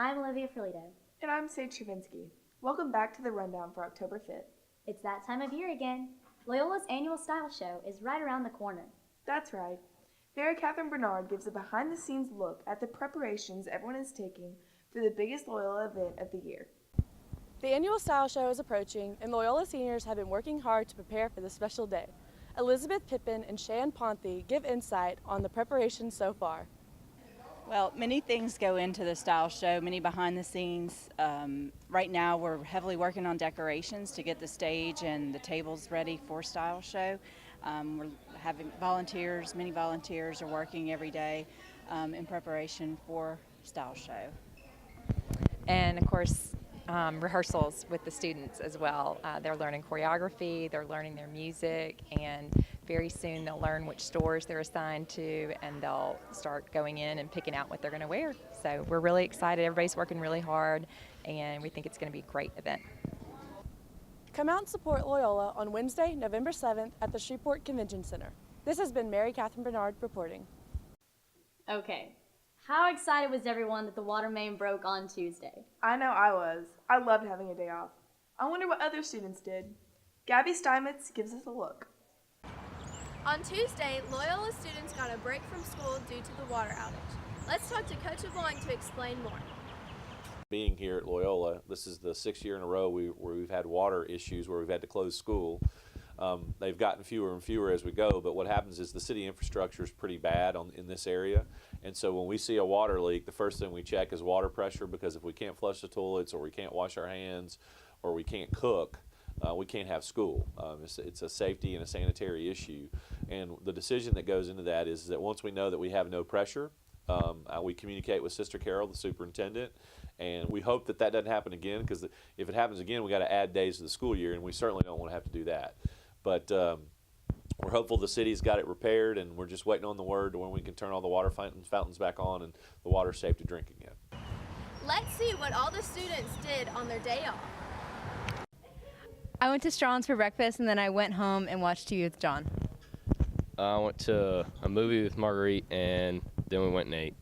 I'm Olivia Ferlito. And I'm Travinski. Welcome back to the Rundown for October 5th. It's that time of year again. Loyola's annual style show is right around the corner. That's right. Vera Catherine Bernard gives a behind-the-scenes look at the preparations everyone is taking for the biggest Loyola event of the year. The annual style show is approaching, and Loyola seniors have been working hard to prepare for this special day. Elizabeth Pippin and Shan Ponthe give insight on the preparations so far. Well, many things go into the style show, many behind the scenes. Right now we're heavily working on decorations to get the stage and the tables ready for style show. We're having volunteers, many volunteers are working every day in preparation for style show. And of course, rehearsals with the students as well. They're learning choreography, they're learning their music, and very soon they'll learn which stores they're assigned to, and they'll start going in and picking out what they're going to wear. So we're really excited. Everybody's working really hard, and we think it's going to be a great event. Come out and support Loyola on Wednesday, November 7th at the Shreveport Convention Center. This has been Mary Catherine Bernard reporting. Okay, how excited was everyone that the water main broke on Tuesday? I know I was. I loved having a day off. I wonder what other students did. Gabby Steinmetz gives us a look. On Tuesday, Loyola students got a break from school due to the water outage. Let's talk to Coach Avon to explain more. Being here at Loyola, this is the 6th year in a row where we've had water issues, where we've had to close school. They've gotten fewer and fewer as we go, but what happens is the city infrastructure is pretty bad in this area, and so when we see a water leak, the first thing we check is water pressure, because if we can't flush the toilets, or we can't wash our hands, or we can't cook, we can't have school. It's a safety and a sanitary issue, and the decision that goes into that is that once we know that we have no pressure, we communicate with Sister Carol, the superintendent, and we hope that doesn't happen again, because if it happens again, we got to add days to the school year, and we certainly don't want to have to do that. But we're hopeful the city's got it repaired, and we're just waiting on the word to when we can turn all the water fountains back on and the water's safe to drink again. Let's see what all the students did on their day off. I went to Strawn's for breakfast, and then I went home and watched TV with John. I went to a movie with Marguerite, and then we went and ate.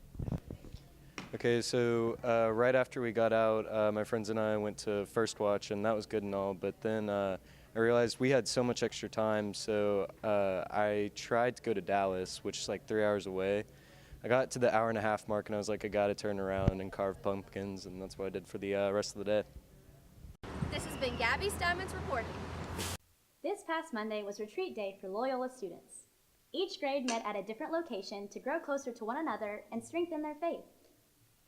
Okay, so right after we got out, my friends and I went to First Watch, and that was good and all, but then I realized we had so much extra time, so I tried to go to Dallas, which is like 3 hours away. I got to the hour-and-a-half mark, and I was like, I got to turn around and carve pumpkins, and that's what I did for the rest of the day. This has been Gabby Steinmetz reporting. This past Monday was retreat day for Loyola students. Each grade met at a different location to grow closer to one another and strengthen their faith.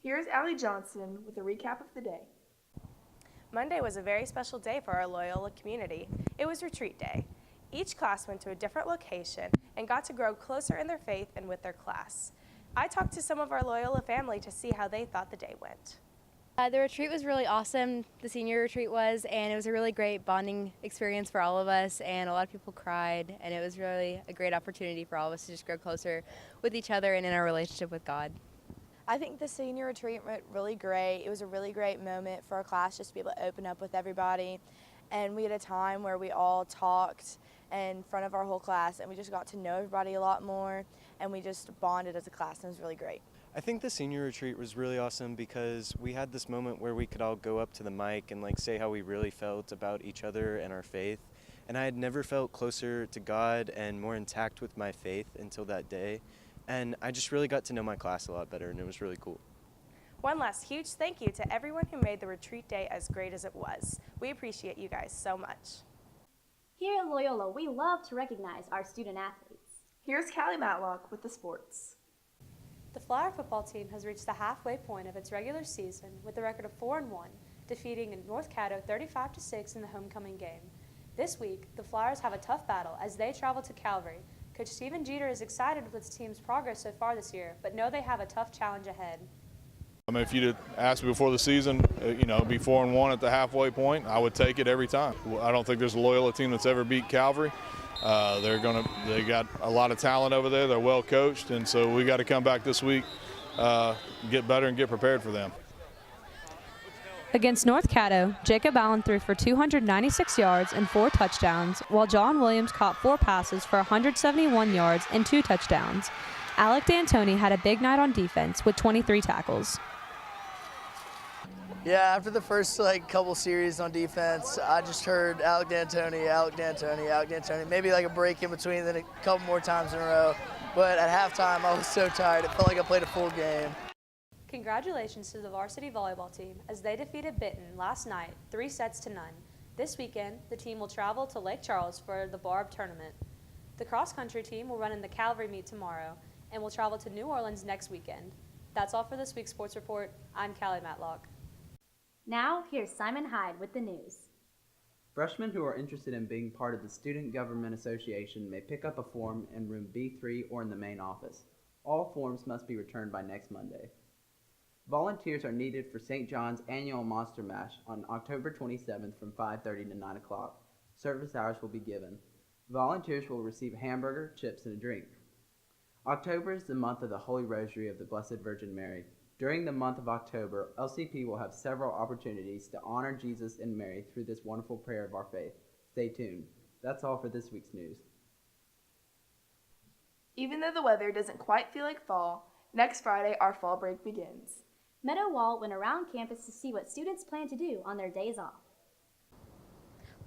Here's Allie Johnson with a recap of the day. Monday was a very special day for our Loyola community. It was retreat day. Each class went to a different location and got to grow closer in their faith and with their class. I talked to some of our Loyola family to see how they thought the day went. The retreat was really awesome, the senior retreat was, and it was a really great bonding experience for all of us, and a lot of people cried, and it was really a great opportunity for all of us to just grow closer with each other and in our relationship with God. I think the senior retreat went really great. It was a really great moment for our class just to be able to open up with everybody, and we had a time where we all talked in front of our whole class, and we just got to know everybody a lot more, and we just bonded as a class, and it was really great. I think the senior retreat was really awesome because we had this moment where we could all go up to the mic and say how we really felt about each other and our faith. And I had never felt closer to God and more intact with my faith until that day. And I just really got to know my class a lot better, and it was really cool. One last huge thank you to everyone who made the retreat day as great as it was. We appreciate you guys so much. Here at Loyola, we love to recognize our student athletes. Here's Callie Matlock with the sports. The Flyer football team has reached the halfway point of its regular season with a record of 4-1, defeating North Caddo 35-6 in the homecoming game. This week, the Flyers have a tough battle as they travel to Calvary. Coach Stephen Jeter is excited with his team's progress so far this year, but know they have a tough challenge ahead. I mean, if you'd asked me before the season, be 4-1 at the halfway point, I would take it every time. I don't think there's a Loyola team that's ever beat Calvary. They got a lot of talent over there. They're well coached, and so we got to come back this week, get better and get prepared for them. Against North Caddo, Jacob Allen threw for 296 yards and 4 touchdowns, while John Williams caught 4 passes for 171 yards and 2 touchdowns. Alec D'Antoni had a big night on defense with 23 tackles. Yeah, after the first couple series on defense, I just heard Alec D'Antoni, Alec D'Antoni, Alec D'Antoni. Maybe a break in between, then a couple more times in a row. But at halftime, I was so tired. It felt like I played a full game. Congratulations to the varsity volleyball team as they defeated Benton last night 3-0. This weekend, the team will travel to Lake Charles for the Barb tournament. The cross-country team will run in the Calvary meet tomorrow and will travel to New Orleans next weekend. That's all for this week's Sports Report. I'm Callie Matlock. Now, here's Simon Hyde with the news. Freshmen who are interested in being part of the Student Government Association may pick up a form in room B3 or in the main office. All forms must be returned by next Monday. Volunteers are needed for St. John's annual Monster Mash on October 27th from 5:30 to 9 o'clock. Service hours will be given. Volunteers will receive a hamburger, chips, and a drink. October is the month of the Holy Rosary of the Blessed Virgin Mary. During the month of October, LCP will have several opportunities to honor Jesus and Mary through this wonderful prayer of our faith. Stay tuned. That's all for this week's news. Even though the weather doesn't quite feel like fall, next Friday our fall break begins. Meadow Wall went around campus to see what students plan to do on their days off.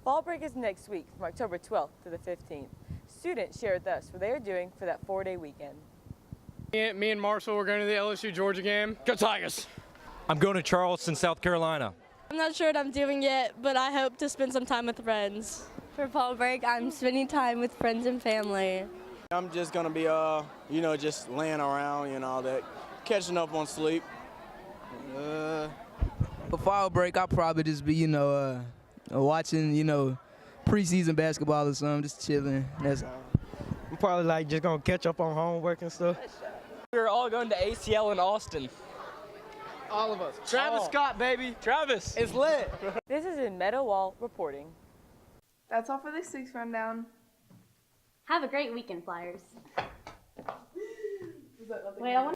Fall break is next week from October 12th to the 15th. Students share with us what they are doing for that 4-day weekend. Me and Marshall are going to the LSU Georgia game. Go Tigers! I'm going to Charleston, South Carolina. I'm not sure what I'm doing yet, but I hope to spend some time with friends. For fall break, I'm spending time with friends and family. I'm just going to be, just laying around, all that, catching up on sleep. For fall break, I'll probably just be, watching, preseason basketball or something, just chilling. That's all. I'm probably just gonna catch up on homework and stuff. We're all going to ACL in Austin. All of us. Travis Scott, baby. Travis is lit. This is in Meadow Wall reporting. That's all for this week's rundown. Have a great weekend, Flyers. Wait, I want